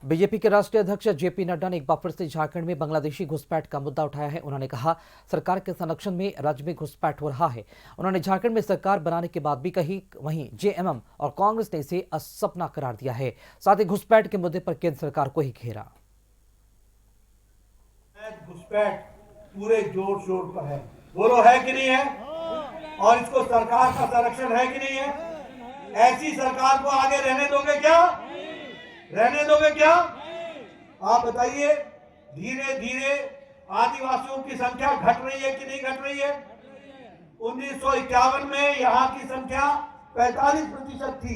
BJP के राष्ट्रीय अध्यक्ष जेपी नड्डा ने एक बार फिर से झारखंड में बांग्लादेशी घुसपैठ का मुद्दा उठाया है। उन्होंने कहा, सरकार के संरक्षण में राज्य में घुसपैठ हो रहा है। उन्होंने झारखंड में सरकार बनाने के बाद भी कही, वहीं जेएमएम और कांग्रेस ने इसे असपना करार दिया है। साथ ही घुसपैठ के मुद्दे पर केंद्र सरकार को ही घेरा। घुसपैठ पूरे जोर शोर पर है, बोलो है कि नहीं है? और इसको सरकार का संरक्षण है कि नहीं है? ऐसी सरकार को आगे रहने दोगे क्या? रहने दोगे क्या? आप बताइए। धीरे धीरे आदिवासियों की संख्या घट रही है कि नहीं घट रही है? 1951 में यहाँ की संख्या 45% थी,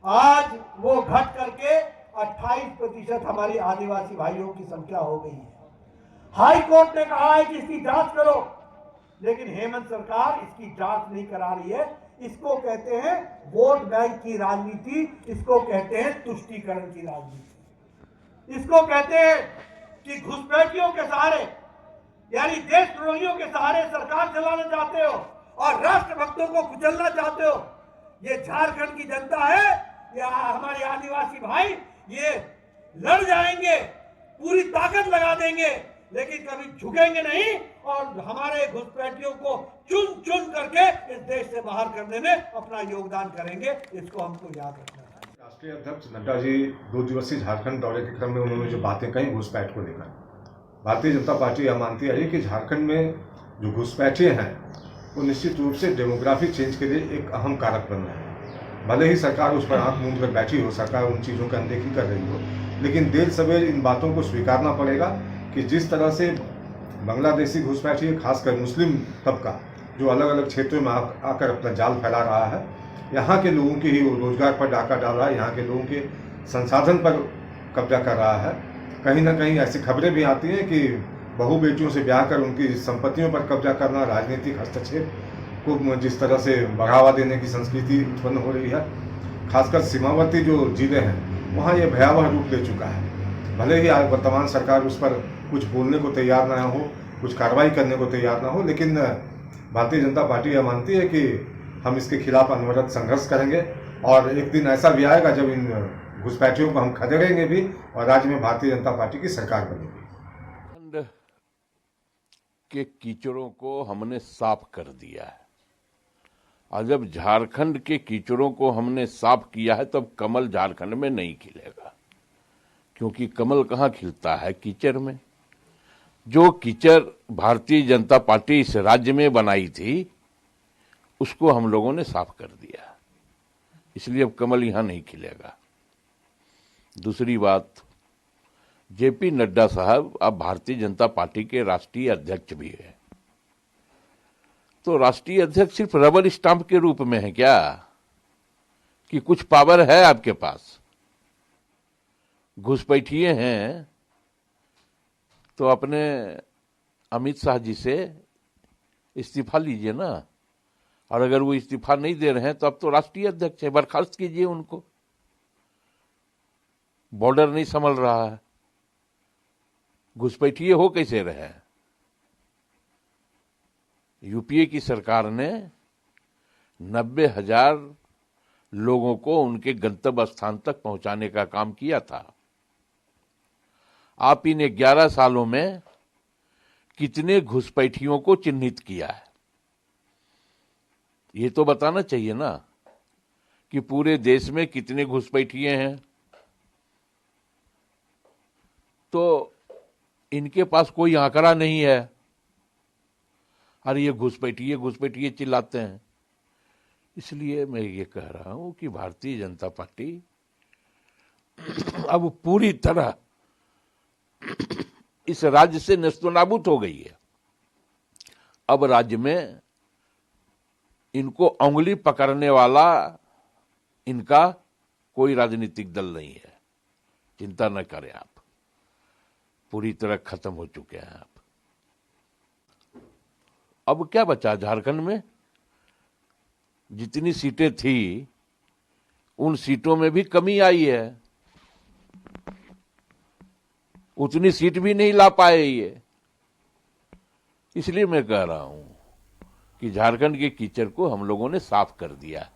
आज वो घट करके 28% हमारी आदिवासी भाइयों की संख्या हो गई है। हाई कोर्ट ने कहा है कि इसकी जांच करो, लेकिन हेमंत सरकार इसकी जांच नहीं करा रही है। इसको कहते हैं वोट बैंक की राजनीति, इसको कहते हैं तुष्टीकरण की राजनीति, इसको कहते हैं कि घुसपैठियों के सहारे यानी देशद्रोहियों के सहारे सरकार चलाना चाहते हो और राष्ट्रभक्तों को कुचलना चाहते हो। ये झारखंड की जनता है, ये हमारे आदिवासी भाई, ये लड़ जाएंगे, पूरी ताकत लगा देंगे, लेकिन कभी झुकेंगे नहीं और हमारे घुसपैठियों को चुन चुन करके इस देश से बाहर करने में अपना योगदान करेंगे। इसको हमको याद रखना है। राष्ट्रीय अध्यक्ष नड्डा जी 2 दिवसीय झारखंड दौरे के क्रम में उन्होंने जो बातें कही घुसपैठ को लेकर, भारतीय जनता पार्टी यह मानती है कि झारखंड में जो घुसपैठिए हैं वो निश्चित रूप से डेमोग्राफिक चेंज के लिए एक अहम कारक बन रहे हैं। भले ही सरकार उस पर आंख मूंद कर बैठी हो, सरकार उन चीज़ों की अनदेखी कर रही हो, लेकिन देर सवेर इन बातों को स्वीकारना पड़ेगा कि जिस तरह से बांग्लादेशी घुसपैठिए, खासकर मुस्लिम तबका जो अलग अलग क्षेत्रों में आकर अपना जाल फैला रहा है, यहाँ के लोगों के ही रोजगार पर डाका डाल रहा है, यहाँ के लोगों के संसाधन पर कब्जा कर रहा है। कहीं ना कहीं ऐसी खबरें भी आती हैं कि बहू बेटियों से ब्याह कर उनकी संपत्तियों पर कब्जा करना, राजनीतिक हस्तक्षेप को जिस तरह से बढ़ावा देने की संस्कृति उत्पन्न हो रही है, खासकर सीमावर्ती जो जिले हैं वहाँ ये भयावह रूप ले चुका है। भले ही वर्तमान सरकार उस पर कुछ बोलने को तैयार ना हो, कुछ कार्रवाई करने को तैयार ना हो, लेकिन भारतीय जनता पार्टी यह मानती है कि हम इसके खिलाफ अनवरत संघर्ष करेंगे और एक दिन ऐसा भी आएगा जब इन घुसपैठियों को हम खदेड़ेंगे भी और राज्य में भारतीय जनता पार्टी की सरकार बनेगी। के कीचड़ों को हमने साफ कर दिया है और जब झारखंड के कीचड़ों को हमने साफ किया है तब कमल झारखंड में नहीं खिलेगा, क्योंकि कमल कहाँ खिलता है? कीचड़ में। जो कीचड़ भारतीय जनता पार्टी इस राज्य में बनाई थी उसको हम लोगों ने साफ कर दिया, इसलिए अब कमल यहां नहीं खिलेगा। दूसरी बात, जेपी नड्डा साहब अब भारतीय जनता पार्टी के राष्ट्रीय अध्यक्ष भी है, तो राष्ट्रीय अध्यक्ष सिर्फ रबर स्टाम्प के रूप में है क्या कि कुछ पावर है आपके पास? घुसपैठिए हैं तो अपने अमित शाह जी से इस्तीफा लीजिए ना, और अगर वो इस्तीफा नहीं दे रहे हैं तो अब तो राष्ट्रीय अध्यक्ष है, बर्खास्त कीजिए उनको। बॉर्डर नहीं संभल रहा है, घुसपैठिए हो कैसे रहे? यूपीए की सरकार ने 90,000 लोगों को उनके गंतव्य स्थान तक पहुंचाने का काम किया था। आप इन 11 सालों में कितने घुसपैठियों को चिन्हित किया है? ये तो बताना चाहिए ना कि पूरे देश में कितने घुसपैठिए हैं। तो इनके पास कोई आंकड़ा नहीं है, अरे ये घुसपैठिए चिल्लाते हैं। इसलिए मैं ये कह रहा हूं कि भारतीय जनता पार्टी अब पूरी तरह इस राज्य से नेस्तनाबूद हो गई है। अब राज्य में इनको उंगली पकड़ने वाला इनका कोई राजनीतिक दल नहीं है। चिंता न करें आप, पूरी तरह खत्म हो चुके हैं आप। अब क्या बचा झारखंड में? जितनी सीटें थी उन सीटों में भी कमी आई है, उतनी सीट भी नहीं ला पाए ये। इसलिए मैं कह रहा हूं कि झारखंड के कीचड़ को हम लोगों ने साफ कर दिया।